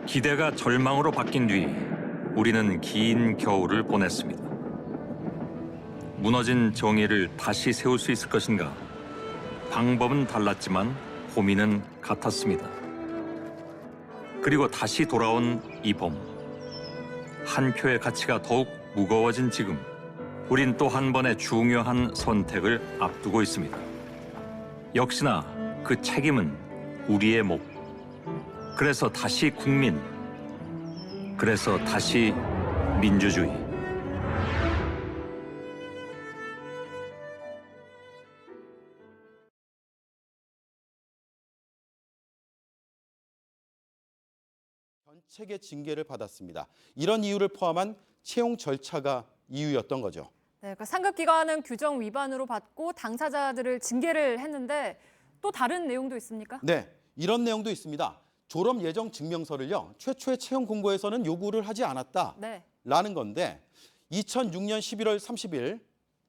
기대가 절망으로 바뀐 뒤 우리는 긴 겨울을 보냈습니다. 무너진 정의를 다시 세울 수 있을 것인가? 방법은 달랐지만 고민은 같았습니다. 그리고 다시 돌아온 이 봄. 한 표의 가치가 더욱 무거워진 지금, 우린 또 한 번의 중요한 선택을 앞두고 있습니다. 역시나 그 책임은 우리의 몫. 그래서 다시 국민, 그래서 다시 민주주의. 견책의 징계를 받았습니다. 이런 이유를 포함한 채용 절차가 이유였던 거죠. 네, 그 상급기관은 규정 위반으로 받고 당사자들을 징계를 했는데 또 다른 내용도 있습니까? 네, 이런 내용도 있습니다. 졸업 예정 증명서를요, 최초의 채용 공고에서는 요구를 하지 않았다라는 건데 2006년 11월 30일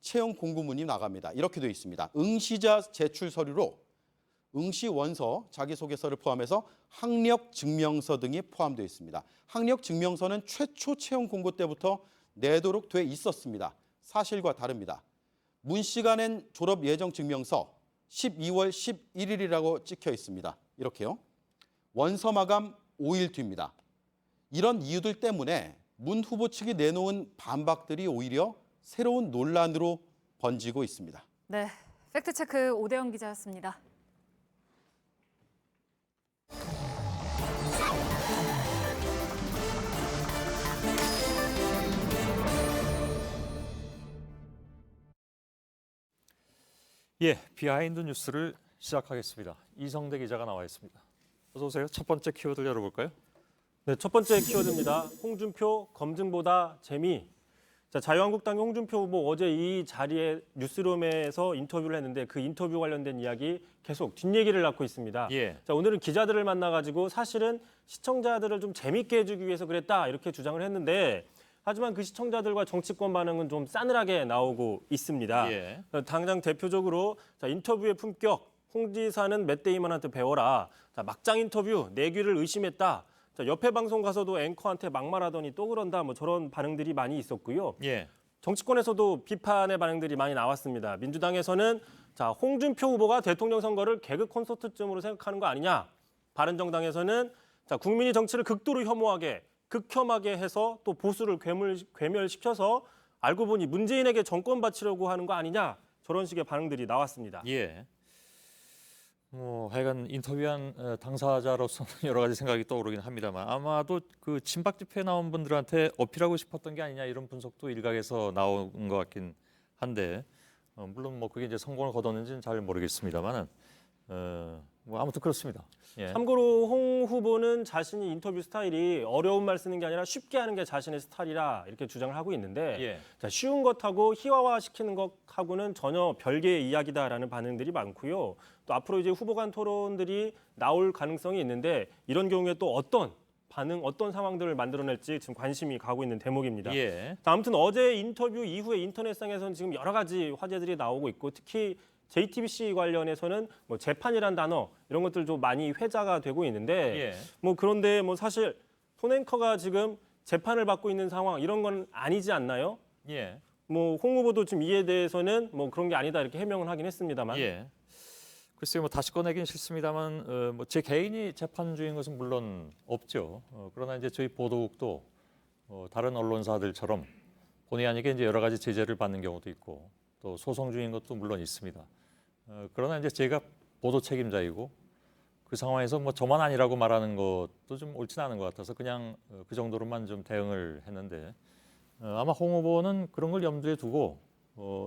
채용 공고문이 나갑니다. 이렇게 되어 있습니다. 응시자 제출 서류로 응시 원서, 자기소개서를 포함해서 학력 증명서 등이 포함되어 있습니다. 학력 증명서는 최초 채용 공고 때부터 내도록 돼 있었습니다. 사실과 다릅니다. 문 씨가 낸 졸업 예정 증명서 12월 11일이라고 찍혀 있습니다. 이렇게요. 원서 마감 5일 뒤입니다. 이런 이유들 때문에 문 후보 측이 내놓은 반박들이 오히려 새로운 논란으로 번지고 있습니다. 네, 팩트체크 오대영 기자였습니다. 예, 비하인드 뉴스를 시작하겠습니다. 이성대 기자가 나와 있습니다. 어서 오세요. 첫 번째 키워드를 열어볼까요? 네, 첫 번째 키워드입니다. 홍준표 검증보다 재미. 자, 자유한국당의 홍준표 후보 어제 이 자리에 뉴스룸에서 인터뷰를 했는데 그 인터뷰 관련된 이야기 계속 뒷얘기를 낳고 있습니다. 예. 자, 오늘은 기자들을 만나가지고 사실은 시청자들을 좀 재밌게 해주기 위해서 그랬다 이렇게 주장을 했는데 하지만 그 시청자들과 정치권 반응은 좀 싸늘하게 나오고 있습니다. 예. 당장 대표적으로 자, 인터뷰의 품격, 홍 지사는 맷 데이먼한테 배워라. 자, 막장 인터뷰, 내 귀를 의심했다. 자, 옆에 방송 가서도 앵커한테 막말하더니 또 그런다. 뭐 저런 반응들이 많이 있었고요. 예. 정치권에서도 비판의 반응들이 많이 나왔습니다. 민주당에서는 자, 홍준표 후보가 대통령 선거를 개그 콘서트쯤으로 생각하는 거 아니냐. 바른정당에서는 자, 국민이 정치를 극도로 혐오하게 극혐하게 해서 또 보수를 괴멸시켜서 알고 보니 문재인에게 정권 바치려고 하는 거 아니냐. 저런 식의 반응들이 나왔습니다. 예. 하여간 인터뷰한 당사자로서는 여러 가지 생각이 떠오르긴 합니다만 아마도 그 친박 집회에 나온 분들한테 어필하고 싶었던 게 아니냐 이런 분석도 일각에서 나온 것 같긴 한데 물론 뭐 그게 이제 성공을 거뒀는지는 잘 모르겠습니다만은 아무튼 그렇습니다. 예. 참고로 홍 후보는 자신이 인터뷰 스타일이 어려운 말 쓰는 게 아니라 쉽게 하는 게 자신의 스타일이라 이렇게 주장을 하고 있는데 예. 자, 쉬운 것하고 희화화시키는 것하고는 전혀 별개의 이야기다라는 반응들이 많고요. 또 앞으로 이제 후보 간 토론들이 나올 가능성이 있는데 이런 경우에 또 어떤 반응, 어떤 상황들을 만들어낼지 지금 관심이 가고 있는 대목입니다. 예. 자, 아무튼 어제 인터뷰 이후에 인터넷상에서는 지금 여러 가지 화제들이 나오고 있고 특히 JTBC 관련해서는 뭐 재판이란 단어 이런 것들 좀 많이 회자가 되고 있는데 예. 뭐 그런데 뭐 사실 손 앵커가 지금 재판을 받고 있는 상황 이런 건 아니지 않나요? 예. 뭐 홍 후보도 좀 이에 대해서는 뭐 그런 게 아니다 이렇게 해명을 하긴 했습니다만. 예. 글쎄요, 뭐 다시 꺼내긴 싫습니다만 뭐 제 개인이 재판 중인 것은 물론 없죠. 그러나 이제 저희 보도국도 다른 언론사들처럼 본의 아니게 이제 여러 가지 제재를 받는 경우도 있고 또 소송 중인 것도 물론 있습니다. 그러나 이제 제가 보도 책임자이고 그 상황에서 뭐 저만 아니라고 말하는 것도 좀 옳지는 않은 것 같아서 그냥 그 정도로만 좀 대응을 했는데 아마 홍 후보는 그런 걸 염두에 두고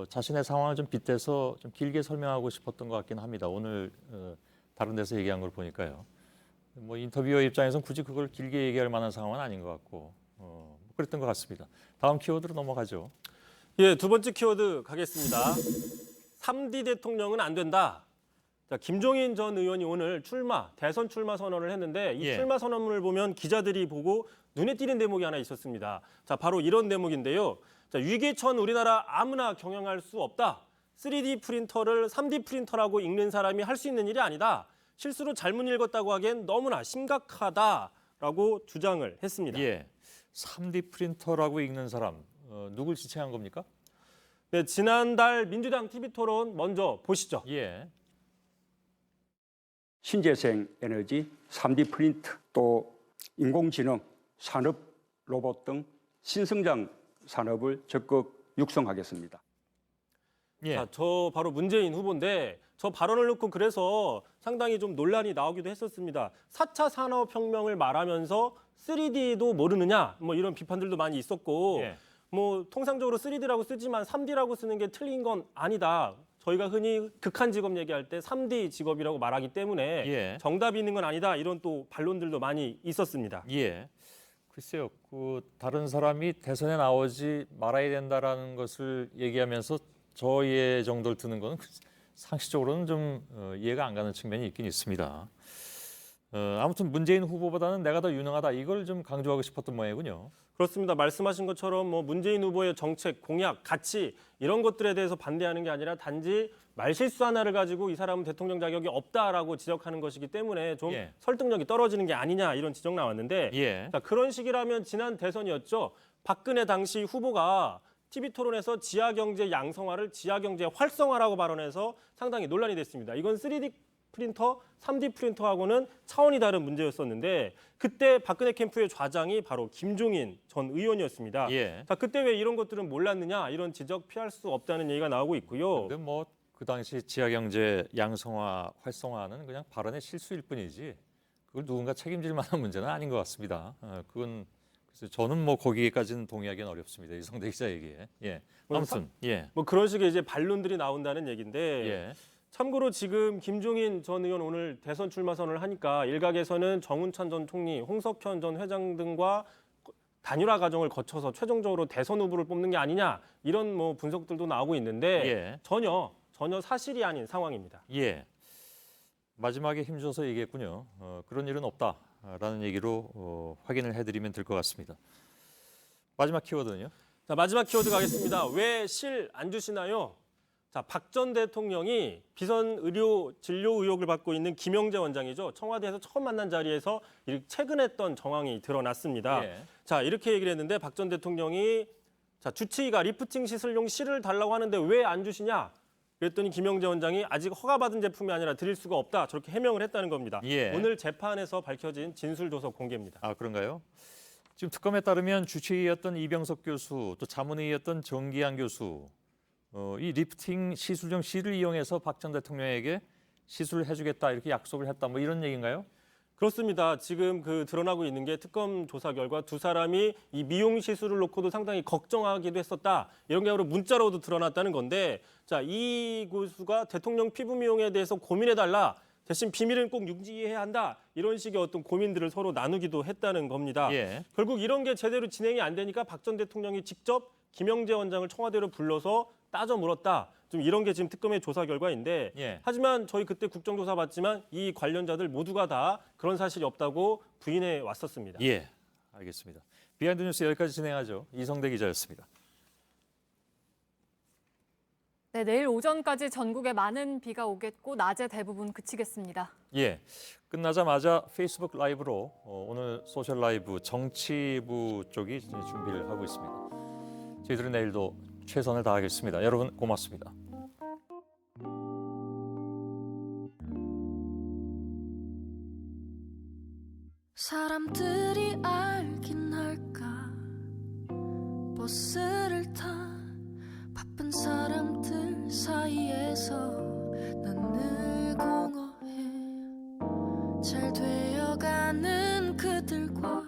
자신의 상황을 좀 빗대서 좀 길게 설명하고 싶었던 것 같긴 합니다. 오늘 다른 데서 얘기한 걸 보니까요. 뭐 인터뷰어 입장에서는 굳이 그걸 길게 얘기할 만한 상황은 아닌 것 같고 그랬던 것 같습니다. 다음 키워드로 넘어가죠. 예, 두 번째 키워드 가겠습니다. 3D 대통령은 안 된다. 자, 김종인 전 의원이 오늘 대선 출마 선언을 했는데 이 예. 출마 선언문을 보면 기자들이 보고 눈에 띄는 대목이 하나 있었습니다. 자, 바로 이런 대목인데요. 자, 위기천 우리나라 아무나 경영할 수 없다. 3D 프린터를 3D 프린터라고 읽는 사람이 할 수 있는 일이 아니다. 실수로 잘못 읽었다고 하기엔 너무나 심각하다. 라고 주장을 했습니다. 예, 3D 프린터라고 읽는 사람 누굴 지칭한 겁니까? 네, 지난달 민주당 TV 토론 먼저 보시죠. 예, 신재생 에너지, 3D 프린트, 또 인공지능, 산업 로봇 등 신성장 산업을 적극 육성하겠습니다. 예, 자, 저 바로 문재인 후보인데 저 발언을 놓고 그래서 상당히 좀 논란이 나오기도 했었습니다. 4차 산업혁명을 말하면서 3D도 모르느냐 뭐 이런 비판들도 많이 있었고 예. 뭐 통상적으로 3D라고 쓰지만 3D라고 쓰는 게 틀린 건 아니다. 저희가 흔히 극한 직업 얘기할 때 3D 직업이라고 말하기 때문에 예. 정답이 있는 건 아니다. 이런 또 반론들도 많이 있었습니다. 예. 글쎄요, 그 다른 사람이 대선에 나오지 말아야 된다라는 것을 얘기하면서 저의 정도를 드는 거는 상식적으로는 좀 이해가 안 가는 측면이 있긴 있습니다. 아무튼 문재인 후보보다는 내가 더 유능하다 이걸 좀 강조하고 싶었던 모양이군요. 그렇습니다. 말씀하신 것처럼 뭐 문재인 후보의 정책, 공약, 가치 이런 것들에 대해서 반대하는 게 아니라 단지 말실수 하나를 가지고 이 사람은 대통령 자격이 없다라고 지적하는 것이기 때문에 좀 예. 설득력이 떨어지는 게 아니냐 이런 지적 나왔는데 예. 자, 그런 식이라면 지난 대선이었죠. 박근혜 당시 후보가 TV토론에서 지하경제 양성화를 지하경제 활성화라고 발언해서 상당히 논란이 됐습니다. 이건 3D 프린터, 3D 프린터하고는 차원이 다른 문제였었는데 그때 박근혜 캠프의 좌장이 바로 김종인 전 의원이었습니다. 예. 자, 그때 왜 이런 것들은 몰랐느냐 이런 지적 피할 수 없다는 얘기가 나오고 있고요. 근데 뭐 그 당시 지하경제 양성화, 활성화는 그냥 발언의 실수일 뿐이지 그걸 누군가 책임질 만한 문제는 아닌 것 같습니다. 그건 그래서 저는 뭐 거기까지는 동의하기는 어렵습니다. 이성대 기자 얘기에. 예. 아무튼 예. 뭐 그런 식의 이제 반론들이 나온다는 얘기인데 예. 참고로 지금 김종인 전 의원 오늘 대선 출마 선언을 하니까 일각에서는 정운찬 전 총리, 홍석현 전 회장 등과 단일화 과정을 거쳐서 최종적으로 대선 후보를 뽑는 게 아니냐 이런 뭐 분석들도 나오고 있는데 예. 전혀 사실이 아닌 상황입니다. 예. 마지막에 힘줘서 얘기했군요. 그런 일은 없다라는 얘기로 확인을 해드리면 될 것 같습니다. 마지막 키워드는요? 자, 마지막 키워드 가겠습니다. 왜 실 안 주시나요? 자, 박 전 대통령이 비선 의료 진료 의혹을 받고 있는 김영재 원장이죠. 청와대에서 처음 만난 자리에서 체근했던 정황이 드러났습니다. 예. 자, 이렇게 얘기를 했는데 박 전 대통령이 자, 주치의가 리프팅 시술용 실을 달라고 하는데 왜 안 주시냐? 그랬더니 김영재 원장이 아직 허가받은 제품이 아니라 드릴 수가 없다. 저렇게 해명을 했다는 겁니다. 예. 오늘 재판에서 밝혀진 진술조서 공개입니다. 아, 그런가요? 지금 특검에 따르면 주치의였던 이병석 교수, 또 자문의였던 정기한 교수, 이 리프팅 시술용 실을 이용해서 박 전 대통령에게 시술을 해주겠다 이렇게 약속을 했다 뭐 이런 얘기인가요? 그렇습니다. 지금 드러나고 있는 게 특검 조사 결과 두 사람이 이 미용 시술을 놓고도 상당히 걱정하기도 했었다. 이런 게 바로 문자로도 드러났다는 건데 자, 이 교수가 대통령 피부 미용에 대해서 고민해달라. 대신 비밀은 꼭 유지해야 한다. 이런 식의 어떤 고민들을 서로 나누기도 했다는 겁니다. 예. 결국 이런 게 제대로 진행이 안 되니까 박 전 대통령이 직접 김영재 원장을 청와대로 불러서 따져 물었다. 좀 이런 게 지금 특검의 조사 결과인데 예. 하지만 저희 그때 국정조사 받지만 이 관련자들 모두가 다 그런 사실이 없다고 부인해 왔었습니다. 예, 알겠습니다. 비하인드 뉴스 여기까지 진행하죠. 이성대 기자였습니다. 네, 내일 오전까지 전국에 많은 비가 오겠고 낮에 대부분 그치겠습니다. 예, 끝나자마자 페이스북 라이브로 오늘 소셜 라이브 정치부 쪽이 이제 준비를 하고 있습니다. 저희들은 내일도 최선을 다하겠습니다. 여러분 고맙습니다. 사람들이 알긴 할까 버스를 타 바쁜 사람들 사이에서 난 늘 공허해 잘 되어가는 그들과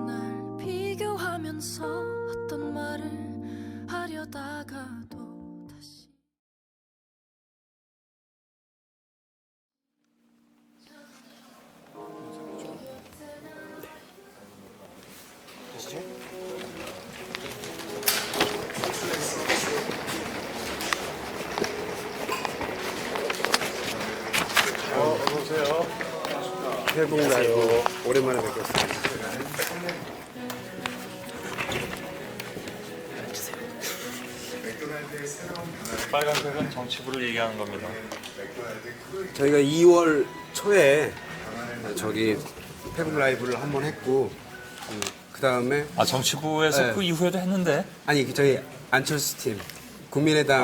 날 비교하면서 어떤 말을 하려다가도 다시 새해 복 나요. 오랜만에 뵙겠습니다. 빨간색은 정치부를 얘기하는 겁니다. 저희가 2월 초에 페북 라이브를 한번 했고 그 다음에 아 정치부에서 네. 그 이후에도 했는데 아니 저희 안철수 팀 국민의당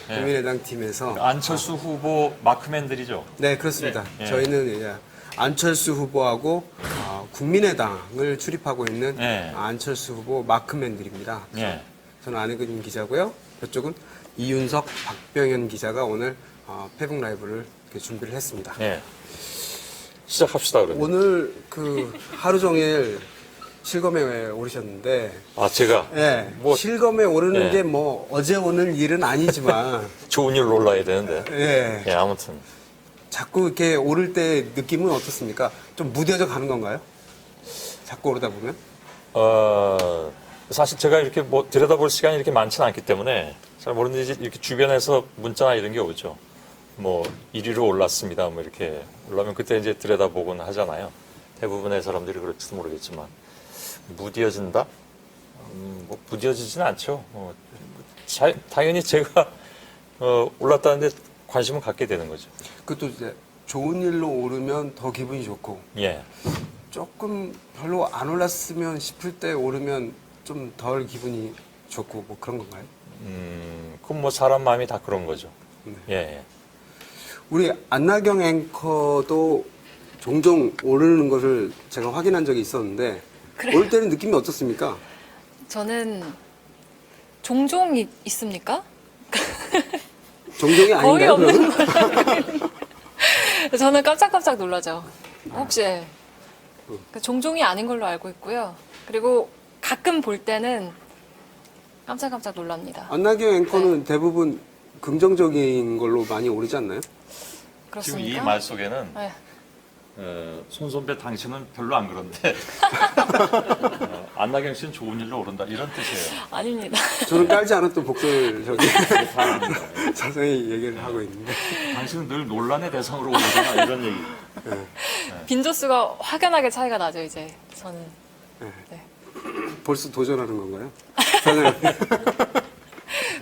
국민의당 팀에서 안철수 후보 마크맨들이죠. 네 그렇습니다. 네. 저희는 이제 안철수 후보하고 국민의당을 출입하고 있는 네. 안철수 후보 마크맨들입니다. 예. 저는 안혜근 기자고요. 이쪽은 이윤석, 박병현 기자가 오늘 페북 라이브를 이렇게 준비를 했습니다. 예. 시작합시다 그러면. 오늘 그 하루 종일 실검에 오르셨는데, 아 제가 예, 뭐- 실검에 오르는 예. 게 뭐 어제 오늘 일은 아니지만, 좋은 일로 올라야 되는데. 예, 예, 아무튼 자꾸 이렇게 오를 때 느낌은 어떻습니까? 좀 무뎌져 가는 건가요? 자꾸 오르다 보면? 사실 제가 이렇게 뭐 들여다볼 시간이 이렇게 많지는 않기 때문에 잘 모르는데 이제 이렇게 주변에서 문자나 이런 게 오죠. 뭐 1위로 올랐습니다. 뭐 이렇게 올라면 그때 이제 들여다보곤 하잖아요. 대부분의 사람들이 그럴지도 모르겠지만 무뎌진다? 뭐 무뎌지지는 않죠. 당연히 제가 올랐다는데 관심을 갖게 되는 거죠. 그것도 이제 좋은 일로 오르면 더 기분이 좋고, 예. 조금 별로 안 올랐으면 싶을 때 오르면 좀 덜 기분이 좋고 뭐 그런 건가요? 그럼 뭐 사람 마음이 다 그런 거죠. 예. 예. 우리 안나경 앵커도 종종 오르는 것을 제가 확인한 적이 있었는데 오를 때는 느낌이 어떻습니까? 저는 종종 있습니까? 종종이 거의 아닌가요? 없는 그러면? 저는 깜짝깜짝 놀라죠. 혹시 그 종종이 아닌 걸로 알고 있고요. 그리고 가끔 볼 때는 깜짝깜짝 놀랍니다. 안나경 앵커는 대부분 긍정적인 걸로 많이 오르지 않나요? 지금 이 그렇습니까? 말 속에는 네. 손 선배 당신은 별로 안 그런데 안나경 씨는 좋은 일로 오른다 이런 뜻이에요. 아닙니다. 저는 깔지 않았던 복수를 저기 자세히 얘기를 하고 있는데 당신은 늘 논란의 대상으로 오르잖아 이런 얘기. 빈도수가 확연하게 차이가 나죠, 이제. 저는. 벌써 도전하는 건가요?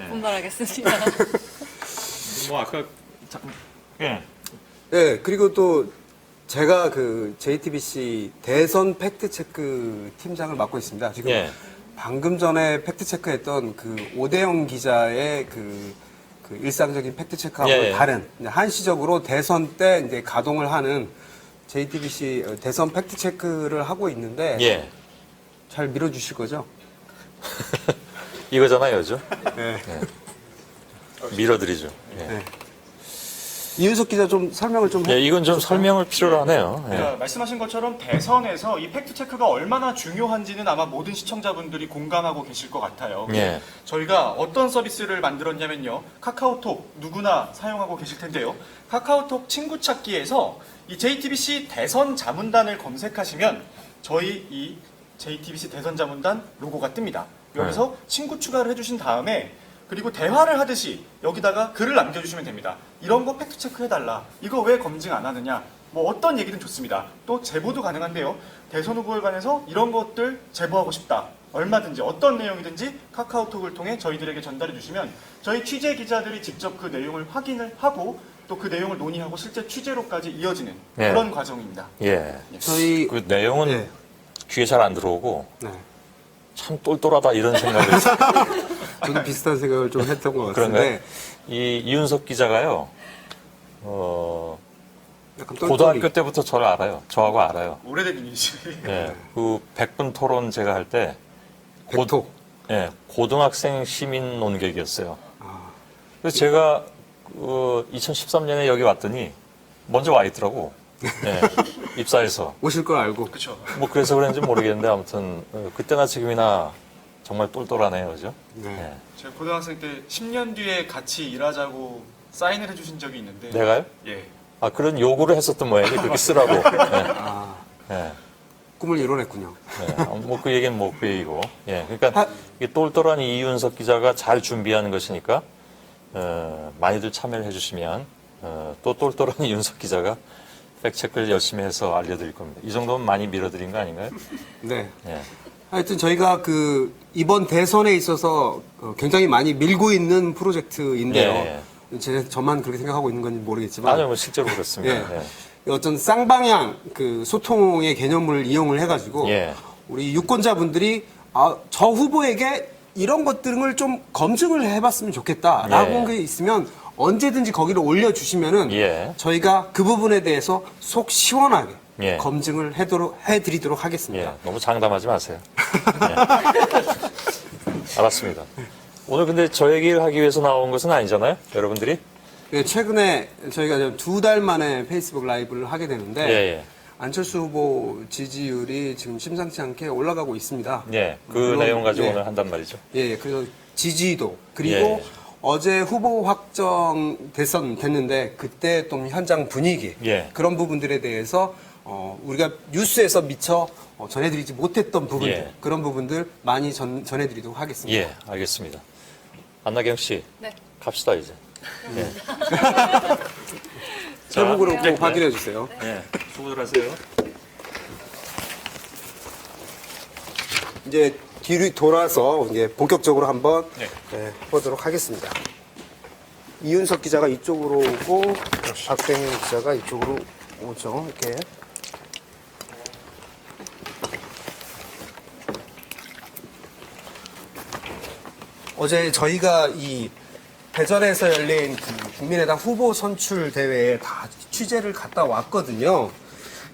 분발하겠습니다. 뭐 아까 예. 네, 그리고 또 제가 그 JTBC 대선 팩트체크 팀장을 맡고 있습니다. 지금 예. 방금 전에 팩트체크했던 그 오대영 기자의 그 일상적인 팩트체크하고 예, 예. 다른 이제 한시적으로 대선 때 이제 가동을 하는 JTBC 대선 팩트체크를 하고 있는데 예. 잘 밀어주실 거죠? 이거잖아요, 그죠? 네. 밀어드리죠. 예. 네. 이윤석 기자 좀 설명을 좀 예, 이건 좀 설명을 필요로 하네요. 예. 말씀하신 것처럼 대선에서 이 팩트체크가 얼마나 중요한지는 아마 모든 시청자분들이 공감하고 계실 것 같아요. 예. 저희가 어떤 서비스를 만들었냐면요. 카카오톡 누구나 사용하고 계실 텐데요. 카카오톡 친구 찾기에서 이 JTBC 대선 자문단을 검색하시면 저희 이 JTBC 대선 자문단 로고가 뜹니다. 여기서 친구 추가를 해주신 다음에 그리고 대화를 하듯이 여기다가 글을 남겨주시면 됩니다. 이런 거 팩트체크 해달라. 이거 왜 검증 안 하느냐. 뭐 어떤 얘기든 좋습니다. 또 제보도 가능한데요. 대선 후보에 관해서 이런 것들 제보하고 싶다. 얼마든지 어떤 내용이든지 카카오톡을 통해 저희들에게 전달해 주시면 저희 취재 기자들이 직접 그 내용을 확인을 하고 또 그 내용을 논의하고 실제 취재로까지 이어지는 예. 그런 과정입니다. 예. 저희 그 내용은 네. 귀에 잘 안 들어오고 네. 참 똘똘하다 이런 생각을 했어요. 저도 비슷한 생각을 좀 했던 것 그런가요? 같은데 이 이윤석 기자가요. 약간 똘똘이. 고등학교 때부터 저를 알아요. 저하고 알아요. 오래된 분이시. 예. 그 100분 토론 제가 할 때 백토. 예, 고등학생 시민 논객이었어요. 아. 그래서 제가 2013년에 여기 왔더니 먼저 와 있더라고. 예, 입사해서. 오실 걸 알고. 그렇죠. 뭐 그래서 그런지 모르겠는데 아무튼 그때나 지금이나 정말 똘똘하네요, 그죠? 네. 예. 제가 고등학생 때 10년 뒤에 같이 일하자고 사인을 해주신 적이 있는데. 내가요? 예. 아 그런 요구를 했었던 모양이 그렇게 쓰라고. 예. 아, 예. 꿈을 이뤄냈군요. 뭐그 얘기는 뭐 그 얘기고. 예. 그러니까 이게 똘똘한 이윤석 기자가 잘 준비하는 것이니까 많이들 참여를 해주시면 또 똘똘한 이윤석 기자가 팩체크를 열심히 해서 알려드릴 겁니다. 이 정도면 많이 밀어드린 거 아닌가요? 네. 예. 하여튼 저희가 그 이번 대선에 있어서 굉장히 많이 밀고 있는 프로젝트인데요. 예. 저만 그렇게 생각하고 있는 건지 모르겠지만 아니요, 뭐 실제로 그렇습니다. 예. 예. 어떤 쌍방향 그 소통의 개념을 이용을 해가지고 예. 우리 유권자분들이 저 후보에게 이런 것들을 좀 검증을 해봤으면 좋겠다라고 예. 게 있으면 언제든지 거기를 올려주시면은 예. 저희가 그 부분에 대해서 속 시원하게 예. 검증을 해드리도록 하겠습니다. 예, 너무 장담하지 마세요. 예. 알았습니다. 오늘 근데 저 얘기를 하기 위해서 나온 것은 아니잖아요, 여러분들이? 네, 최근에 저희가 2달 만에 페이스북 라이브를 하게 되는데 예, 예. 안철수 후보 지지율이 지금 심상치 않게 올라가고 있습니다. 예, 그 물론, 내용 가지고 예. 오늘 한단 말이죠. 예, 그래서 지지도 그리고 예. 어제 후보 확정 됐는데 그때 또 현장 분위기 예. 그런 부분들에 대해서 우리가 뉴스에서 미처 전해드리지 못했던 부분들 예. 그런 부분들 많이 전해드리도록 하겠습니다. 예, 알겠습니다. 안나경 씨, 네. 갑시다 이제. 예. 페이북으로 네, 꼭 확인해 주세요. 예, 수고들 하세요. 이제 뒤로 돌아서 이제 본격적으로 한번 네. 보도록 하겠습니다. 이윤석 기자가 이쪽으로 오고 박병현 기자가 이쪽으로 오죠. 이렇게. 어제 저희가 이 대전에서 열린 그 국민의당 후보 선출 대회에 다 취재를 갔다 왔거든요.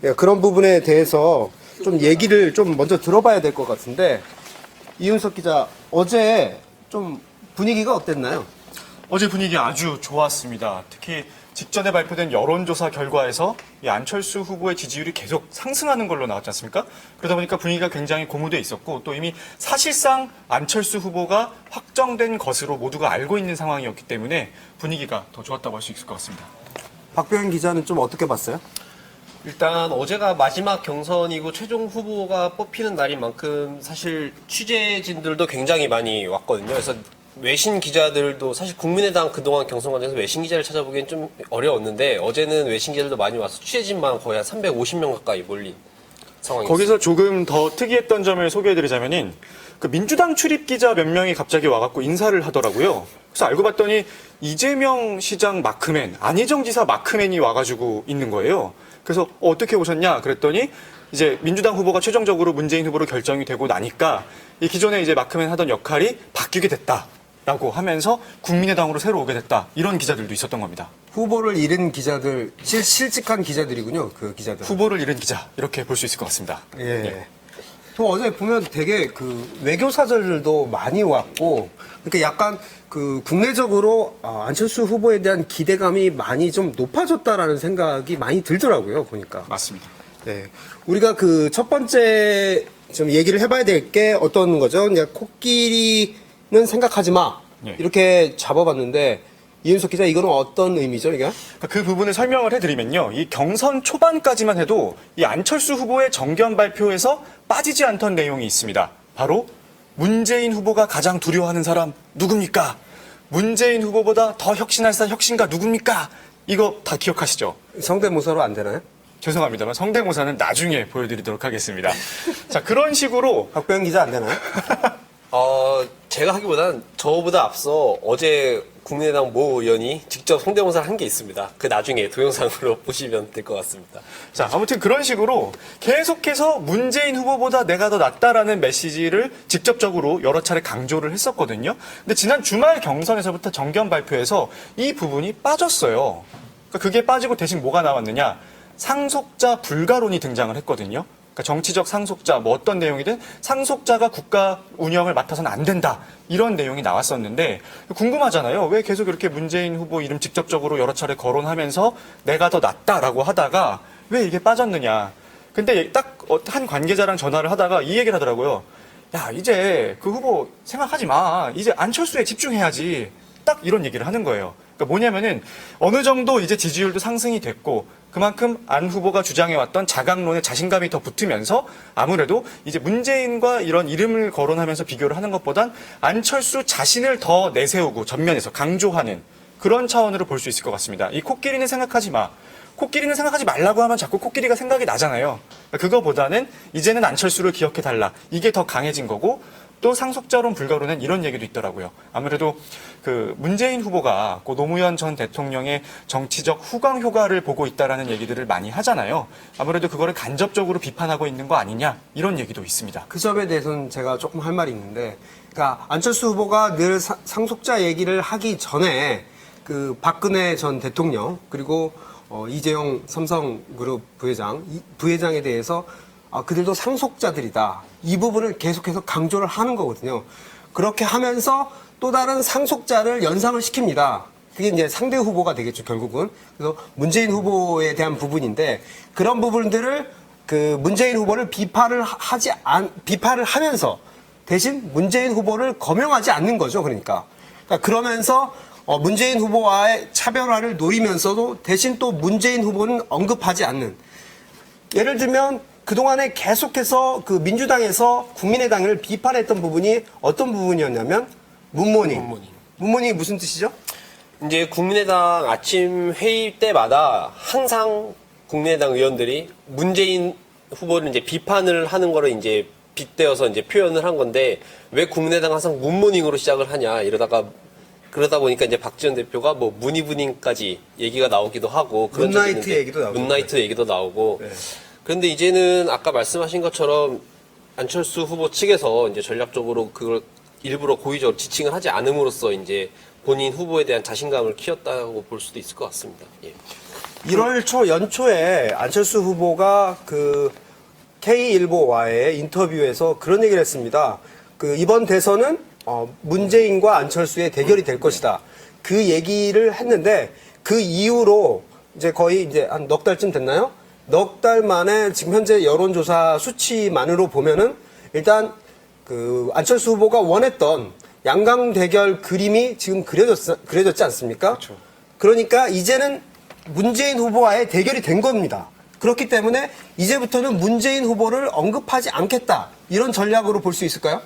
예, 그런 부분에 대해서 좀 얘기를 좀 먼저 들어봐야 될 것 같은데 이윤석 기자 어제 좀 분위기가 어땠나요? 어제 분위기 아주 좋았습니다. 특히 직전에 발표된 여론조사 결과에서 이 안철수 후보의 지지율이 계속 상승하는 걸로 나왔지 않습니까? 그러다 보니까 분위기가 굉장히 고무돼 있었고 또 이미 사실상 안철수 후보가 확정된 것으로 모두가 알고 있는 상황이었기 때문에 분위기가 더 좋았다고 할 수 있을 것 같습니다. 박병현 기자는 좀 어떻게 봤어요? 일단 어제가 마지막 경선이고 최종 후보가 뽑히는 날인 만큼 사실 취재진들도 굉장히 많이 왔거든요. 그래서 외신 기자들도 사실 국민의당 그동안 경선 과정에서 외신 기자를 찾아보기엔 좀 어려웠는데 어제는 외신 기자들도 많이 와서 취재진만 거의 한 350명 가까이 몰린 상황이었습니다. 거기서 조금 더 특이했던 점을 소개해드리자면은 그 민주당 출입 기자 몇 명이 갑자기 와갖고 인사를 하더라고요. 그래서 알고 봤더니 이재명 시장 마크맨, 안희정 지사 마크맨이 와가지고 있는 거예요. 그래서 어떻게 오셨냐 그랬더니 이제 민주당 후보가 최종적으로 문재인 후보로 결정이 되고 나니까 이 기존에 이제 마크맨 하던 역할이 바뀌게 됐다라고 하면서 국민의당으로 새로 오게 됐다 이런 기자들도 있었던 겁니다. 후보를 잃은 기자들, 실직한 기자들이군요. 그 기자들. 후보를 잃은 기자 이렇게 볼 수 있을 것 같습니다. 예. 또 어제 보면 되게 그 외교사절들도 많이 왔고, 그러니까 약간 그 국내적으로 안철수 후보에 대한 기대감이 많이 좀 높아졌다라는 생각이 많이 들더라고요. 보니까. 맞습니다. 네. 우리가 그 첫 번째 좀 얘기를 해봐야 될 게 어떤 거죠? 그냥 코끼리는 생각하지 마. 예. 이렇게 잡아봤는데, 이윤석 기자, 이거는 어떤 의미죠, 이게? 그 부분을 설명을 해드리면요. 이 경선 초반까지만 해도 이 안철수 후보의 정견 발표에서 빠지지 않던 내용이 있습니다. 바로 문재인 후보가 가장 두려워하는 사람 누굽니까? 문재인 후보보다 더 혁신할 사람 혁신가 누굽니까? 이거 다 기억하시죠? 성대모사로 안 되나요? 죄송합니다만 성대모사는 나중에 보여드리도록 하겠습니다. 자, 그런 식으로 박병현 기자 안 되나요? 제가 하기보다는 저보다 앞서 어제 국민의당 모 의원이 직접 성대모사를 한 게 있습니다. 그 나중에 동영상으로 보시면 될 것 같습니다. 자, 아무튼 그런 식으로 계속해서 문재인 후보보다 내가 더 낫다라는 메시지를 직접적으로 여러 차례 강조를 했었거든요. 근데 지난 주말 경선에서부터 정견 발표에서 이 부분이 빠졌어요. 그러니까 그게 빠지고 대신 뭐가 나왔느냐? 상속자 불가론이 등장을 했거든요. 그러니까 정치적 상속자, 뭐 어떤 내용이든 상속자가 국가 운영을 맡아서는 안 된다. 이런 내용이 나왔었는데 궁금하잖아요. 왜 계속 이렇게 문재인 후보 이름 직접적으로 여러 차례 거론하면서 내가 더 낫다라고 하다가 왜 이게 빠졌느냐. 근데 딱 한 관계자랑 전화를 하다가 이 얘기를 하더라고요. 야, 이제 그 후보 생각하지 마. 이제 안철수에 집중해야지. 딱 이런 얘기를 하는 거예요. 그러니까 뭐냐면은 어느 정도 이제 지지율도 상승이 됐고 그만큼 안 후보가 주장해왔던 자강론에 자신감이 더 붙으면서 아무래도 이제 문재인과 이런 이름을 거론하면서 비교를 하는 것보단 안철수 자신을 더 내세우고 전면에서 강조하는 그런 차원으로 볼 수 있을 것 같습니다. 이 코끼리는 생각하지 마. 코끼리는 생각하지 말라고 하면 자꾸 코끼리가 생각이 나잖아요. 그거보다는 이제는 안철수를 기억해달라. 이게 더 강해진 거고 또 상속자론 불가로는 이런 얘기도 있더라고요. 아무래도 그 문재인 후보가 고 노무현 전 대통령의 정치적 후광 효과를 보고 있다라는 얘기들을 많이 하잖아요. 아무래도 그거를 간접적으로 비판하고 있는 거 아니냐 이런 얘기도 있습니다. 그 점에 대해서는 제가 조금 할 말이 있는데, 그러니까 안철수 후보가 늘 상속자 얘기를 하기 전에 그 박근혜 전 대통령 그리고 이재용 삼성그룹 부회장에 대해서 그들도 상속자들이다. 이 부분을 계속해서 강조를 하는 거거든요. 그렇게 하면서 또 다른 상속자를 연상을 시킵니다. 그게 이제 상대 후보가 되겠죠, 결국은. 그래서 문재인 후보에 대한 부분인데, 그런 부분들을 그 문재인 후보를 비판을 하면서 대신 문재인 후보를 거명하지 않는 거죠, 그러니까. 그러면서 문재인 후보와의 차별화를 노리면서도 대신 또 문재인 후보는 언급하지 않는. 예를 들면 그동안에 계속해서 그 민주당에서 국민의당을 비판했던 부분이 어떤 부분이었냐면 문모닝. 문모닝이 무슨 뜻이죠? 이제 국민의당 아침 회의 때마다 항상 국민의당 의원들이 문재인 후보를 이제 비판을 하는 거를 이제 빗대어서 이제 표현을 한 건데, 왜 국민의당 항상 문모닝으로 시작을 하냐 그러다 보니까 이제 박지원 대표가 뭐 문이브닝까지 얘기가 나오기도 하고, 그런 적이 문나이트 있는데, 얘기도 나오고. 문나이트 얘기도 나오고. 네. 그런데 이제는 아까 말씀하신 것처럼 안철수 후보 측에서 이제 전략적으로 그걸 일부러 고의적으로 지칭을 하지 않음으로써 이제 본인 후보에 대한 자신감을 키웠다고 볼 수도 있을 것 같습니다. 예. 1월 연초에 안철수 후보가 그 K일보와의 인터뷰에서 그런 얘기를 했습니다. 그 이번 대선은 문재인과 안철수의 대결이 될 것이다. 그 얘기를 했는데, 그 이후로 이제 거의 이제 한 넉 달쯤 됐나요? 넉 달 만에 지금 현재 여론조사 수치만으로 보면은 일단 그 안철수 후보가 원했던 양강 대결 그림이 지금 그려졌지 않습니까? 그렇죠. 그러니까 이제는 문재인 후보와의 대결이 된 겁니다. 그렇기 때문에 이제부터는 문재인 후보를 언급하지 않겠다. 이런 전략으로 볼 수 있을까요?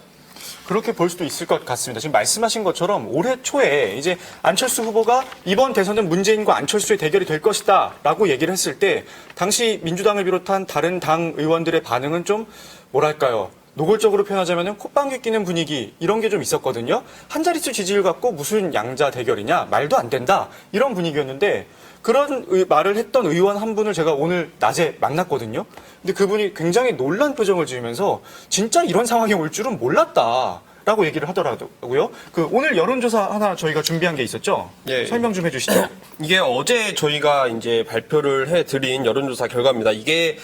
그렇게 볼 수도 있을 것 같습니다. 지금 말씀하신 것처럼 올해 초에 이제 안철수 후보가 이번 대선은 문재인과 안철수의 대결이 될 것이다라고 얘기를 했을 때, 당시 민주당을 비롯한 다른 당 의원들의 반응은 좀 뭐랄까요? 노골적으로 표현하자면 콧방귀 끼는 분위기, 이런 게 좀 있었거든요. 한 자릿수 지지율 갖고 무슨 양자 대결이냐, 말도 안 된다, 이런 분위기였는데, 그런 말을 했던 의원 한 분을 제가 오늘 낮에 만났거든요. 근데 그분이 굉장히 놀란 표정을 지으면서 진짜 이런 상황이 올 줄은 몰랐다라고 얘기를 하더라고요. 그 오늘 여론조사 하나 저희가 준비한 게 있었죠? 예. 설명 좀 해주시죠. 이게 어제 저희가 이제 발표를 해드린 여론조사 결과입니다. 이게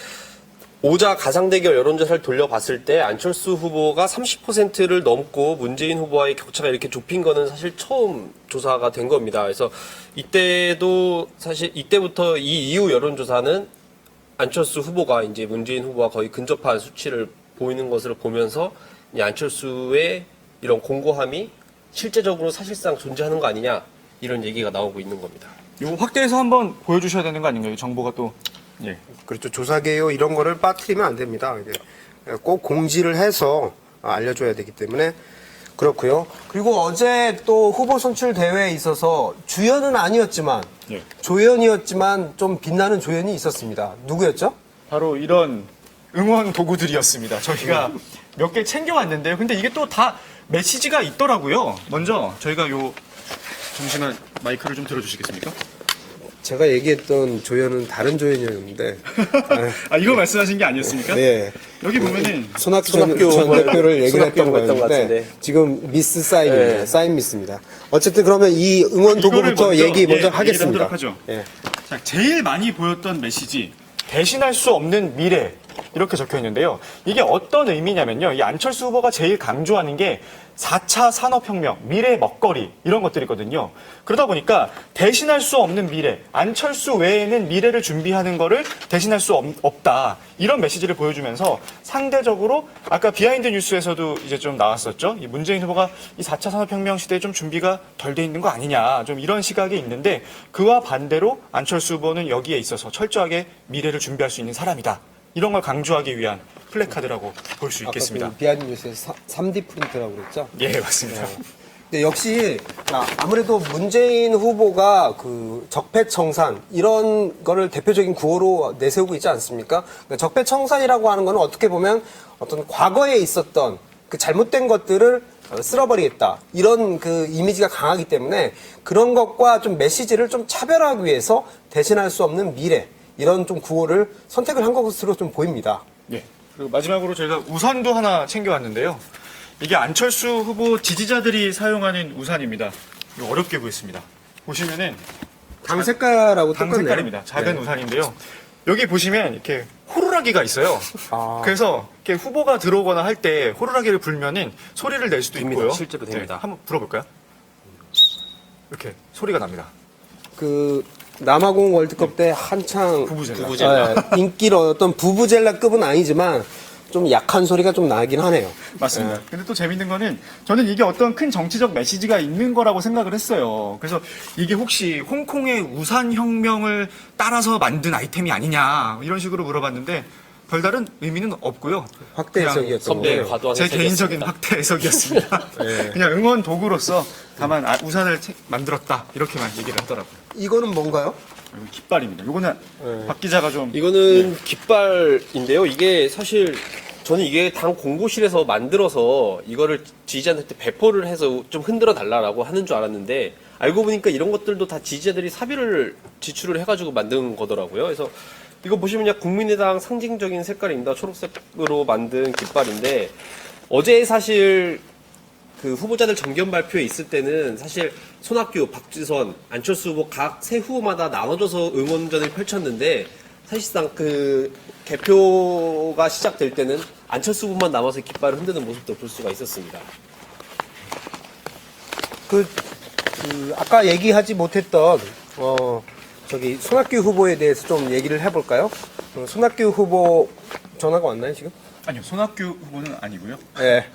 오자 가상대결 여론조사를 돌려봤을 때 안철수 후보가 30%를 넘고 문재인 후보와의 격차가 이렇게 좁힌 거는 사실 처음 조사가 된 겁니다. 그래서 이때부터 이 이후 여론조사는 안철수 후보가 이제 문재인 후보와 거의 근접한 수치를 보이는 것을 보면서 이 안철수의 이런 공고함이 실제적으로 사실상 존재하는 거 아니냐, 이런 얘기가 나오고 있는 겁니다. 이거 확대해서 한번 보여주셔야 되는 거 아닌가요? 정보가 또. 예. 그렇죠. 조사개요 이런 거를 빠뜨리면 안 됩니다. 이게 꼭 공지를 해서 알려줘야 되기 때문에 그렇고요. 그리고 어제 또 후보 선출 대회에 있어서 주연은 아니었지만 예. 조연이었지만 좀 빛나는 조연이 있었습니다. 누구였죠? 바로 이런 응원 도구들이었습니다. 저희가 몇 개 챙겨왔는데요. 근데 이게 또 다 메시지가 있더라고요. 먼저 저희가 잠시만 마이크를 좀 들어주시겠습니까? 제가 얘기했던 조연은 다른 조연이었는데. 이거 말씀하신 게 아니었습니까? 네. 여기 보면은 손학규 전 대표를 얘기를 했던 거였는데 지금 미스 사인입니다. 사인 미스입니다. 어쨌든 그러면 이 응원 도구부터 얘기 먼저 하겠습니다. 하도록 하죠. 예. 자, 제일 많이 보였던 메시지, 대신할 수 없는 미래, 이렇게 적혀 있는데요. 이게 어떤 의미냐면요. 이 안철수 후보가 제일 강조하는 게 4차 산업혁명, 미래 먹거리, 이런 것들이거든요. 그러다 보니까 대신할 수 없는 미래, 안철수 외에는 미래를 준비하는 거를 대신할 수 없다, 이런 메시지를 보여주면서 상대적으로 아까 비하인드 뉴스에서도 이제 좀 나왔었죠. 이 문재인 후보가 이 4차 산업혁명 시대에 좀 준비가 덜 돼 있는 거 아니냐, 좀 이런 시각이 있는데, 그와 반대로 안철수 후보는 여기에 있어서 철저하게 미래를 준비할 수 있는 사람이다, 이런 걸 강조하기 위한 플래카드라고 볼 수 있겠습니다. 아까 그 비하인드 뉴스에서 3D 프린터라고 그랬죠? 예, 맞습니다. 근데 역시 아무래도 문재인 후보가 그 적폐청산 이런 거를 대표적인 구호로 내세우고 있지 않습니까? 적폐청산이라고 하는 거는 어떻게 보면 어떤 과거에 있었던 그 잘못된 것들을 쓸어버리겠다. 이런 그 이미지가 강하기 때문에 그런 것과 좀 메시지를 좀 차별하기 위해서 대신할 수 없는 미래, 이런 좀 구호를 선택을 한 것으로 좀 보입니다. 예. 그리고 마지막으로 저희가 우산도 하나 챙겨왔는데요. 이게 안철수 후보 지지자들이 사용하는 우산입니다. 이거 어렵게 구했습니다. 보시면은 당 색깔하고 당 똑같네요. 색깔입니다. 작은 네. 우산인데요. 여기 보시면 이렇게 호루라기가 있어요. 아. 그래서 이렇게 후보가 들어오거나 할 때 호루라기를 불면은 소리를 낼 수도 됩니다. 있고요. 실제로 됩니다. 네, 한번 불어볼까요? 이렇게 소리가 납니다. 그 남아공 월드컵 때 한창 부부젤라. 인기로 어떤 부부젤라급은 아니지만 좀 약한 소리가 좀 나긴 하네요. 맞습니다. 근데 또 재밌는 거는 저는 이게 어떤 큰 정치적 메시지가 있는 거라고 생각을 했어요. 그래서 이게 혹시 홍콩의 우산 혁명을 따라서 만든 아이템이 아니냐 이런 식으로 물어봤는데 별다른 의미는 없고요. 확대 해석이었던 네, 거예요. 과도한 제 해석이었습니다. 개인적인 확대 해석이었습니다. 그냥 응원 도구로서 다만 우산을 만들었다 이렇게만 얘기를 하더라고요. 이거는 뭔가요? 이거 깃발입니다. 이거는 박 기자가 좀 이거는 깃발인데요. 이게 사실 저는 이게 당 공보실에서 만들어서 이거를 지지자한테 배포를 해서 좀 흔들어 달라라고 하는 줄 알았는데 알고 보니까 이런 것들도 다 지지자들이 사비를 지출을 해가지고 만든 거더라고요. 그래서 이거 보시면 그냥 국민의당 상징적인 색깔입니다. 초록색으로 만든 깃발인데 어제 사실 그 후보자들 정견 발표에 있을 때는 사실 손학규, 박지선, 안철수 후보 각 세 후보마다 나눠져서 응원전을 펼쳤는데 사실상 그 개표가 시작될 때는 안철수 후보만 남아서 깃발을 흔드는 모습도 볼 수가 있었습니다. 그 아까 얘기하지 못했던 저기 손학규 후보에 대해서 좀 얘기를 해볼까요? 손학규 후보 전화가 왔나요 지금? 아니요 손학규 후보는 아니고요. 네.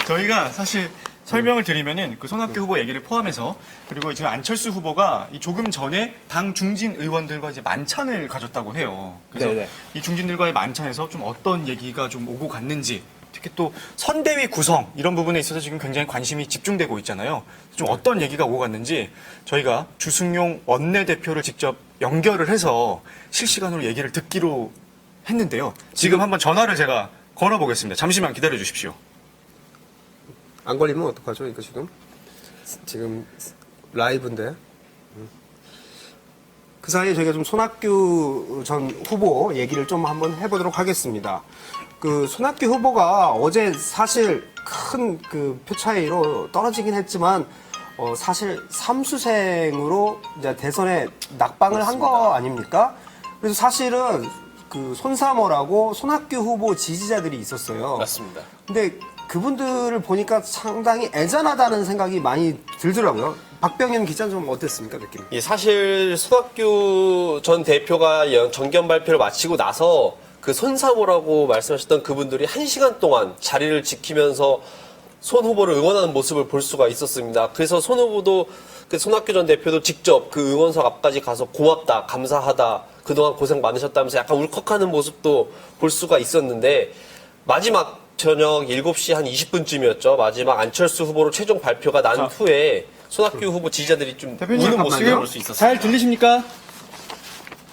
저희가 사실 설명을 드리면은 그 손학규 후보 얘기를 포함해서 그리고 지금 안철수 후보가 이 조금 전에 당 중진 의원들과 이제 만찬을 가졌다고 해요. 그래서 네네. 이 중진들과의 만찬에서 좀 어떤 얘기가 좀 오고 갔는지 특히 또 선대위 구성 이런 부분에 있어서 지금 굉장히 관심이 집중되고 있잖아요. 좀 어떤 얘기가 오고 갔는지 저희가 주승용 원내대표를 직접 연결을 해서 실시간으로 얘기를 듣기로 했는데요. 지금 한번 전화를 제가 걸어보겠습니다. 잠시만 기다려 주십시오. 안 걸리면 어떡하죠? 이거 지금 라이브인데. 그 사이에 저희가 좀 손학규 전 후보 얘기를 좀 한번 해보도록 하겠습니다. 그 손학규 후보가 어제 사실 큰 그 표 차이로 떨어지긴 했지만 사실 삼수생으로 이제 대선에 낙방을 한 거 아닙니까? 그래서 사실은 그 손사모라고 손학규 후보 지지자들이 있었어요. 맞습니다. 근데 그분들을 보니까 상당히 애잔하다는 생각이 많이 들더라고요. 박병현 기자는 좀 어땠습니까, 느낌? 예, 사실 손학규 전 대표가 정견 발표를 마치고 나서 그 손사모라고 말씀하셨던 그분들이 1시간 동안 자리를 지키면서 손 후보를 응원하는 모습을 볼 수가 있었습니다. 그래서 손 후보도 그 손학규 전 대표도 직접 그 응원석 앞까지 가서 고맙다, 감사하다, 그동안 고생 많으셨다면서 약간 울컥하는 모습도 볼 수가 있었는데 마지막 저녁 7시 한 20분쯤이었죠. 마지막 안철수 후보로 최종 발표가 난 후에 손학규 후보 지지자들이 좀 우는 모습을 볼 수 있었어요. 잘 들리십니까?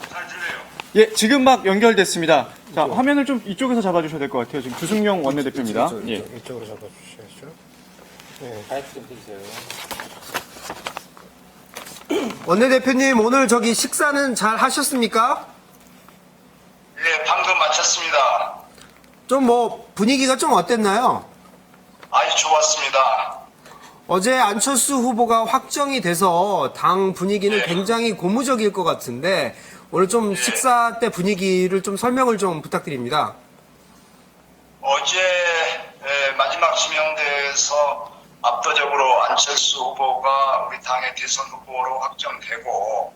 잘 들려요. 예, 지금 막 연결됐습니다. 자, 화면을 좀 이쪽에서 잡아주셔야 될 것 같아요. 지금 주승용 원내대표입니다. 예. 이쪽으로 잡아주셔야죠. 원내대표님, 오늘 저기 식사는 잘 하셨습니까? 예, 방금 마쳤습니다. 좀 뭐 분위기가 좀 어땠나요? 아주 좋았습니다. 어제 안철수 후보가 확정이 돼서 당 분위기는 굉장히 고무적일 것 같은데 오늘 좀 식사 때 분위기를 좀 설명을 좀 부탁드립니다. 어제 마지막 지명대에서 압도적으로 안철수 후보가 우리 당의 대선 후보로 확정되고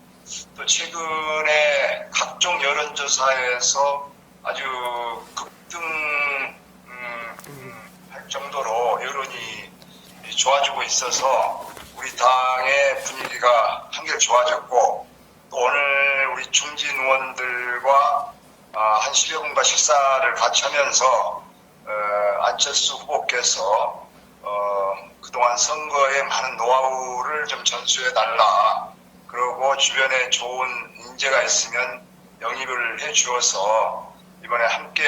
또 최근에 각종 여론조사에서 아주 급등할 정도로 여론이 좋아지고 있어서 우리 당의 분위기가 한결 좋아졌고 또 오늘 우리 중진 의원들과 한 10여 분과 식사를 같이 하면서 안철수 후보께서 그동안 선거에 많은 노하우를 좀 전수해달라. 그리고 주변에 좋은 인재가 있으면 영입을 해주어서 이번에 함께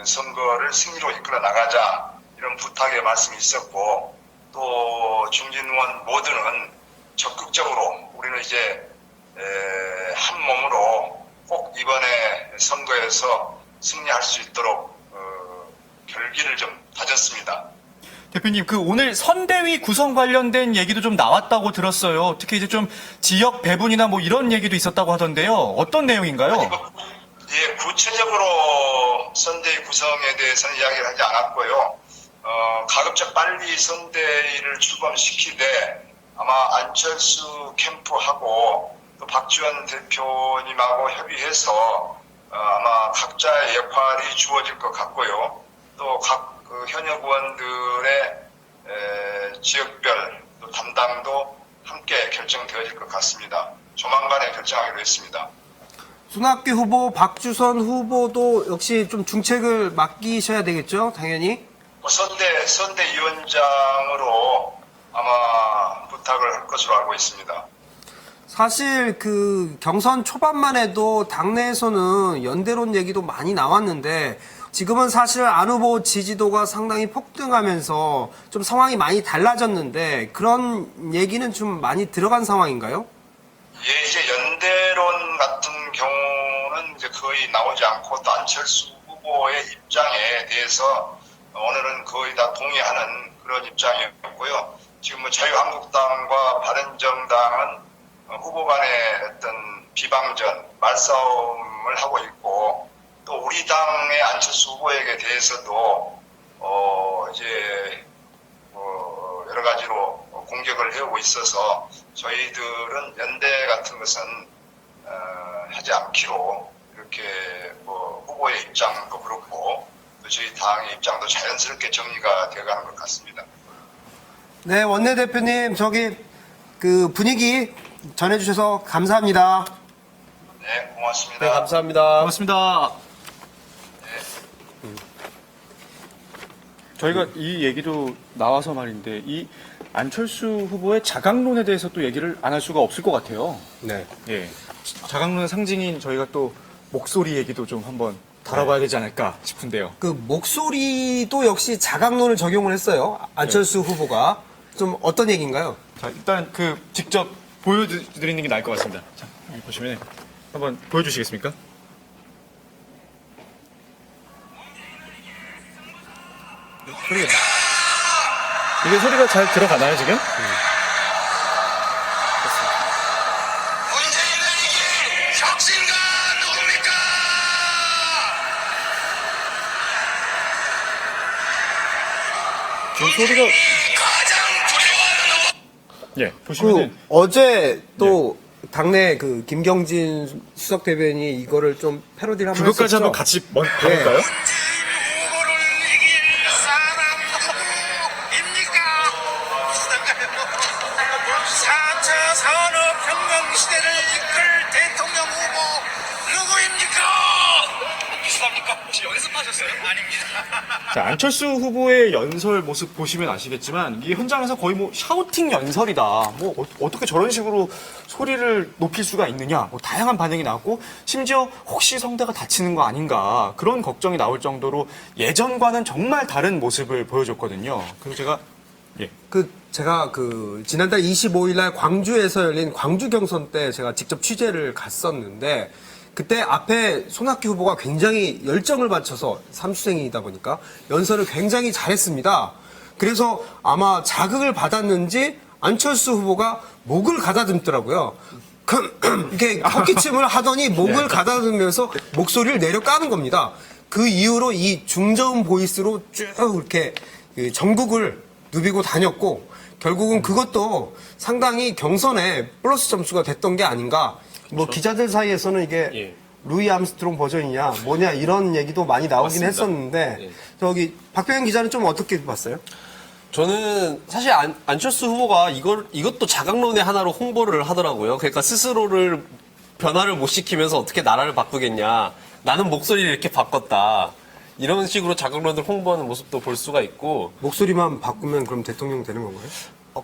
선거를 승리로 이끌어 나가자. 이런 이런 부탁의 말씀이 있었고 또 중진 의원 모두는 적극적으로 우리는 이제 한 몸으로 꼭 이번에 선거에서 승리할 수 있도록 결기를 좀 다졌습니다. 대표님, 그 오늘 선대위 구성 관련된 얘기도 좀 나왔다고 들었어요. 특히 이제 좀 지역 배분이나 뭐 이런 얘기도 있었다고 하던데요. 어떤 내용인가요? 예, 구체적으로 선대위 구성에 대해서는 이야기를 하지 않았고요. 가급적 빨리 선대위를 출범시키되 아마 안철수 캠프하고 또 박지원 대표님하고 협의해서 아마 각자의 역할이 주어질 것 같고요. 또 각 현역 의원들의 지역별 또 담당도 함께 결정되어질 것 같습니다. 조만간에 결정하기로 했습니다. 손학규 후보, 박주선 후보도 역시 좀 중책을 맡기셔야 되겠죠, 당연히. 선대위원장으로 아마 부탁을 할 것으로 알고 있습니다. 사실 그 경선 초반만 해도 당내에서는 연대론 얘기도 많이 나왔는데 지금은 사실 안 후보 지지도가 상당히 폭등하면서 좀 상황이 많이 달라졌는데 그런 얘기는 좀 많이 들어간 상황인가요? 예, 이제 연대론 같은 경우는 이제 거의 나오지 않고 또 안철수 후보의 입장에 대해서 오늘은 거의 다 동의하는 그런 입장이었고요. 지금 뭐 자유한국당과 바른정당은 후보 간의 어떤 비방전, 말싸움을 하고 있고 또 우리 당의 안철수 후보에게 대해서도 이제 여러 가지로 공격을 해오고 있어서 저희들은 연대 같은 것은 하지 않기로 이렇게 뭐 후보의 입장도 그렇고 또 저희 당의 입장도 자연스럽게 정리가 되어가는 것 같습니다. 네, 원내대표님 저기 그 분위기 전해주셔서 감사합니다. 네, 고맙습니다. 네, 감사합니다. 고맙습니다. 저희가 이 얘기도 나와서 말인데 이 안철수 후보의 자강론에 대해서 또 얘기를 안 할 수가 없을 것 같아요. 네. 예. 자강론의 상징인 저희가 또 목소리 얘기도 좀 한번 다뤄봐야 되지 않을까 싶은데요. 그 목소리도 역시 자강론을 적용을 했어요. 안철수 후보가. 좀 어떤 얘기인가요? 자, 일단 그 직접 보여드리는 게 나을 것 같습니다. 자, 여기 보시면 한번 보여주시겠습니까? 이게 소리가 잘 들어가나요, 지금? 혁신가 누굽니까? 지금 소리가 예, 보시면은 그 어제 또 당내 그 김경진 수석 대변인이 이거를 좀 패러디를 한번 그것까지 했었죠. 한번 같이 봐볼까요? 자, 안철수 후보의 연설 모습 보시면 아시겠지만 이게 현장에서 거의 뭐 샤우팅 연설이다. 뭐 어떻게 저런 식으로 소리를 높일 수가 있느냐. 뭐 다양한 반응이 나왔고 심지어 혹시 성대가 다치는 거 아닌가 그런 걱정이 나올 정도로 예전과는 정말 다른 모습을 보여줬거든요. 그래서 제가 지난달 25일 날 광주에서 열린 광주 경선 때 제가 직접 취재를 갔었는데 그때 앞에 손학규 후보가 굉장히 열정을 바쳐서 삼수생이다 보니까 연설을 굉장히 잘했습니다. 그래서 아마 자극을 받았는지 안철수 후보가 목을 가다듬더라고요. 이렇게 헛기침을 하더니 목을 가다듬으면서 목소리를 내려 까는 겁니다. 그 이후로 이 중저음 보이스로 쭉 이렇게 전국을 누비고 다녔고 결국은 그것도 상당히 경선에 플러스 점수가 됐던 게 아닌가. 뭐 기자들 사이에서는 이게 루이 암스트롱 버전이냐 뭐냐 이런 얘기도 많이 나오긴 맞습니다. 했었는데 저기 박병현 기자는 좀 어떻게 봤어요? 저는 사실 안철수 후보가 이것도 자강론의 하나로 홍보를 하더라고요. 그러니까 스스로를 변화를 못 시키면서 어떻게 나라를 바꾸겠냐. 나는 목소리를 이렇게 바꿨다. 이런 식으로 자강론을 홍보하는 모습도 볼 수가 있고 목소리만 바꾸면 그럼 대통령 되는 건가요?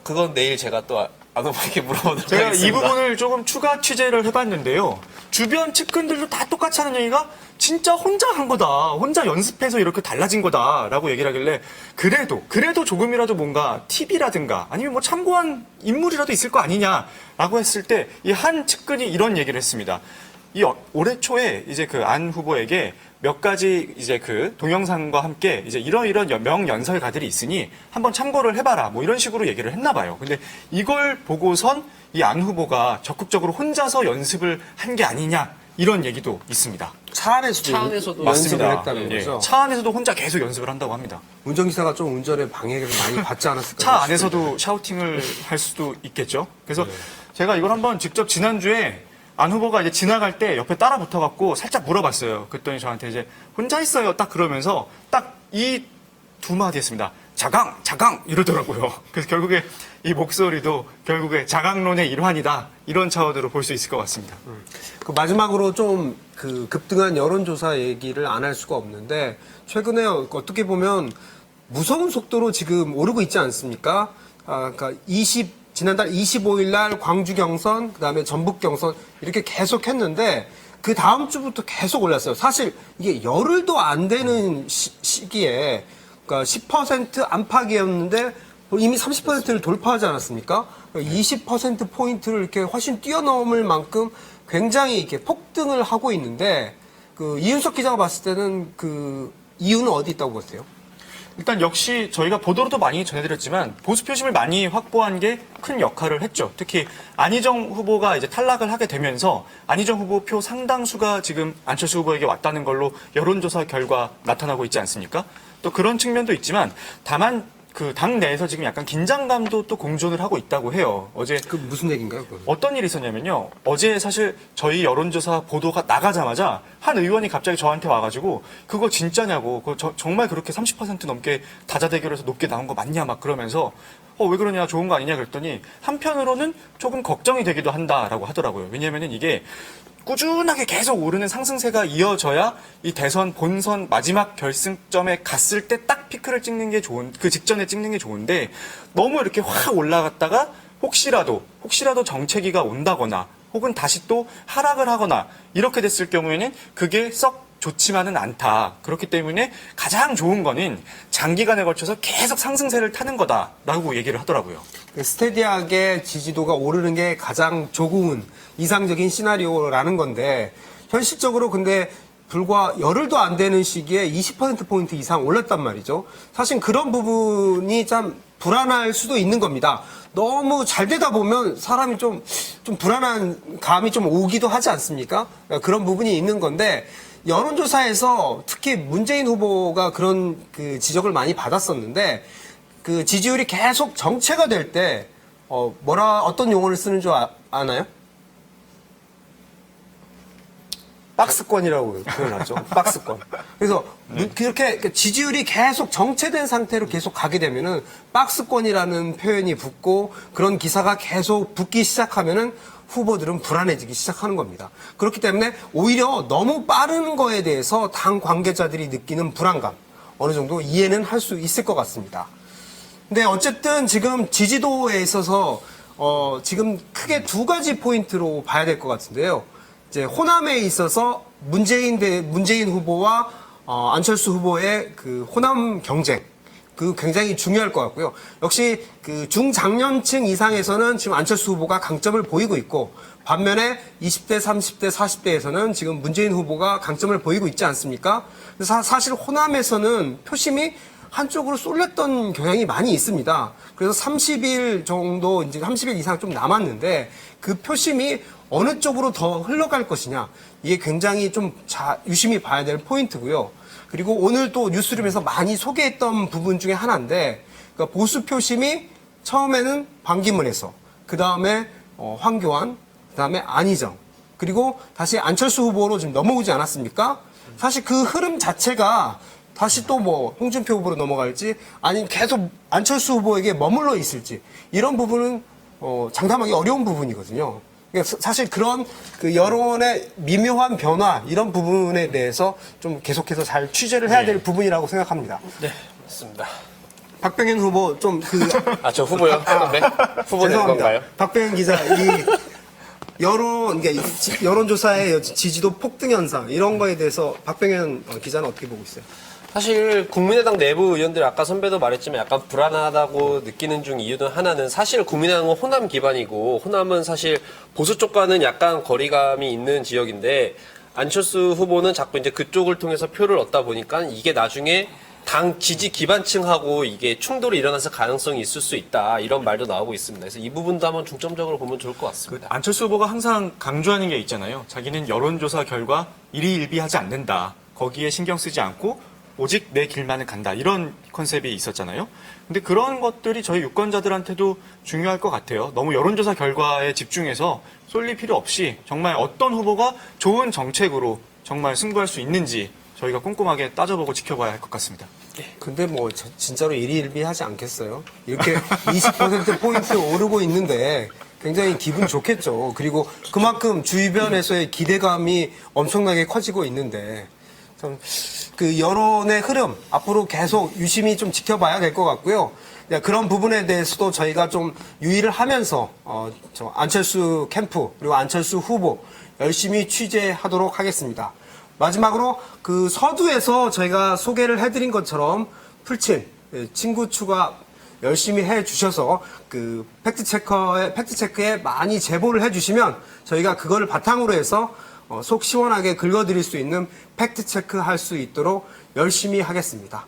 그건 내일 제가 또 안 후보에게 물어보도록 제가 하겠습니다. 이 부분을 조금 추가 취재를 해봤는데요. 주변 측근들도 다 똑같이 하는 얘기가 진짜 혼자 한 거다. 혼자 연습해서 이렇게 달라진 거다라고 얘기를 하길래 그래도 조금이라도 뭔가 팁이라든가 아니면 뭐 참고한 인물이라도 있을 거 아니냐라고 했을 때 이 한 측근이 이런 얘기를 했습니다. 올해 초에 이제 그 안 후보에게 몇 가지 이제 그 동영상과 함께 이제 이런 명연설가들이 있으니 한번 참고를 해봐라 뭐 이런 식으로 얘기를 했나 봐요. 근데 이걸 보고선 이 안 후보가 적극적으로 혼자서 연습을 한 게 아니냐 이런 얘기도 있습니다. 차 안에서도 연습을 맞습니다. 했다는 예. 거죠. 차 안에서도 혼자 계속 연습을 한다고 합니다. 운전기사가 좀 운전에 방해를 많이 받지 않았을까요? 차 안에서도 샤우팅을 할 수도 있겠죠. 그래서 제가 이걸 한번 직접 지난주에 안 후보가 이제 지나갈 때 옆에 따라 붙어갖고 살짝 물어봤어요. 그랬더니 저한테 이제 혼자 있어요. 딱 그러면서 딱 이 두 마디 했습니다. 자강 이러더라고요. 그래서 결국에 이 목소리도 결국에 자강론의 일환이다. 이런 차원으로 볼 수 있을 것 같습니다. 그 마지막으로 좀 그 급등한 여론조사 얘기를 안 할 수가 없는데 최근에 어떻게 보면 무서운 속도로 지금 오르고 있지 않습니까? 그러니까 지난달 25일 날 광주 경선, 그다음에 전북 경선 이렇게 계속 했는데 그 다음 주부터 계속 올랐어요. 사실 이게 열흘도 안 되는 시기에 그러니까 10% 안팎이었는데 이미 30%를 돌파하지 않았습니까? 20% 포인트를 이렇게 훨씬 뛰어넘을 만큼 굉장히 이렇게 폭등을 하고 있는데 그 이윤석 기자가 봤을 때는 그 이유는 어디 있다고 보세요? 일단 역시 저희가 보도로도 많이 전해드렸지만 보수 표심을 많이 확보한 게 큰 역할을 했죠. 특히 안희정 후보가 이제 탈락을 하게 되면서 안희정 후보 표 상당수가 지금 안철수 후보에게 왔다는 걸로 여론조사 결과 나타나고 있지 않습니까? 또 그런 측면도 있지만 다만 그 당 내에서 지금 약간 긴장감도 또 공존을 하고 있다고 해요. 어제 그 무슨 얘기인가요? 그건? 어떤 일이 있었냐면요. 어제 사실 저희 여론조사 보도가 나가자마자 한 의원이 갑자기 저한테 와가지고 그거 진짜냐고, 그거 정말 그렇게 30% 넘게 다자대결에서 높게 나온 거 맞냐 막 그러면서 왜 그러냐, 좋은 거 아니냐 그랬더니 한편으로는 조금 걱정이 되기도 한다라고 하더라고요. 왜냐하면 이게 꾸준하게 계속 오르는 상승세가 이어져야 이 대선 본선 마지막 결승점에 갔을 때 딱 피크를 찍는 게 그 직전에 찍는 게 좋은데 너무 이렇게 확 올라갔다가 혹시라도 정체기가 온다거나 혹은 다시 또 하락을 하거나 이렇게 됐을 경우에는 그게 썩 좋지만은 않다. 그렇기 때문에 가장 좋은 거는 장기간에 걸쳐서 계속 상승세를 타는 거다라고 얘기를 하더라고요. 스테디하게 지지도가 오르는 게 가장 조금 이상적인 시나리오라는 건데 현실적으로 근데 불과 열흘도 안 되는 시기에 20%포인트 이상 올랐단 말이죠. 사실 그런 부분이 참 불안할 수도 있는 겁니다. 너무 잘 되다 보면 사람이 좀 불안한 감이 좀 오기도 하지 않습니까? 그런 부분이 있는 건데 여론조사에서 특히 문재인 후보가 그런 그 지적을 많이 받았었는데 그 지지율이 계속 정체가 될 때 어떤 용어를 쓰는 줄 아나요? 박스권이라고 표현하죠. 박스권. 그래서 그렇게 지지율이 계속 정체된 상태로 계속 가게 되면은 박스권이라는 표현이 붙고 그런 기사가 계속 붙기 시작하면은 후보들은 불안해지기 시작하는 겁니다. 그렇기 때문에 오히려 너무 빠른 거에 대해서 당 관계자들이 느끼는 불안감 어느 정도 이해는 할 수 있을 것 같습니다. 근데 어쨌든 지금 지지도에 있어서 지금 크게 두 가지 포인트로 봐야 될 것 같은데요. 이제 호남에 있어서 문재인 후보와 안철수 후보의 그 호남 경쟁, 그 굉장히 중요할 것 같고요. 역시 그 중장년층 이상에서는 지금 안철수 후보가 강점을 보이고 있고 반면에 20대, 30대, 40대에서는 지금 문재인 후보가 강점을 보이고 있지 않습니까? 사실 호남에서는 표심이 한쪽으로 쏠렸던 경향이 많이 있습니다. 그래서 30일 정도, 이제 30일 이상 좀 남았는데 그 표심이 어느 쪽으로 더 흘러갈 것이냐. 이게 굉장히 좀 유심히 봐야 될 포인트고요. 그리고 오늘 또 뉴스룸에서 많이 소개했던 부분 중에 하나인데 그러니까 보수 표심이 처음에는 반기문에서 그 다음에 황교안, 그 다음에 안희정 그리고 다시 안철수 후보로 지금 넘어오지 않았습니까? 사실 그 흐름 자체가 다시 또 뭐 홍준표 후보로 넘어갈지 아니면 계속 안철수 후보에게 머물러 있을지 이런 부분은 장담하기 어려운 부분이거든요. 그러니까 사실 그런 그 여론의 미묘한 변화 이런 부분에 대해서 좀 계속해서 잘 취재를 해야 될 부분이라고 생각합니다. 네, 맞습니다. 박병현 후보 좀 저 후보요? 네? 후보 된 건가요? 박병현 기자, 여론조사의 지지도 폭등 현상 이런 거에 대해서 박병현 기자는 어떻게 보고 있어요? 사실 국민의당 내부 의원들 아까 선배도 말했지만 약간 불안하다고 느끼는 중 이유는 하나는 사실 국민의당은 호남 기반이고 호남은 사실 보수 쪽과는 약간 거리감이 있는 지역인데 안철수 후보는 자꾸 이제 그쪽을 통해서 표를 얻다 보니까 이게 나중에 당 지지 기반층하고 이게 충돌이 일어나서 가능성이 있을 수 있다 이런 말도 나오고 있습니다. 그래서 이 부분도 한번 중점적으로 보면 좋을 것 같습니다. 안철수 후보가 항상 강조하는 게 있잖아요. 자기는 여론조사 결과 일희일비하지 않는다. 거기에 신경 쓰지 않고 오직 내 길만을 간다. 이런 컨셉이 있었잖아요. 근데 그런 것들이 저희 유권자들한테도 중요할 것 같아요. 너무 여론조사 결과에 집중해서 쏠릴 필요 없이 정말 어떤 후보가 좋은 정책으로 정말 승부할 수 있는지 저희가 꼼꼼하게 따져보고 지켜봐야 할 것 같습니다. 근데 진짜로 일희일비하지 않겠어요? 이렇게 20%포인트 오르고 있는데 굉장히 기분 좋겠죠. 그리고 그만큼 주변에서의 기대감이 엄청나게 커지고 있는데 참 그 여론의 흐름 앞으로 계속 유심히 좀 지켜봐야 될 것 같고요. 그런 부분에 대해서도 저희가 좀 유의를 하면서 저 안철수 캠프 그리고 안철수 후보 열심히 취재하도록 하겠습니다. 마지막으로 그 서두에서 저희가 소개를 해드린 것처럼 풀친 친구 추가 열심히 해주셔서 그 팩트체크에 많이 제보를 해주시면 저희가 그거를 바탕으로 해서 속 시원하게 긁어드릴 수 있는 팩트체크 할 수 있도록 열심히 하겠습니다.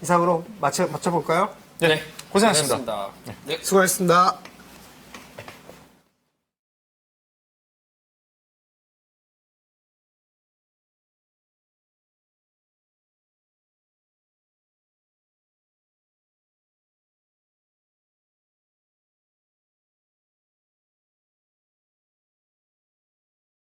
이상으로 마쳐볼까요? 네, 고생하셨습니다. 수고하셨습니다.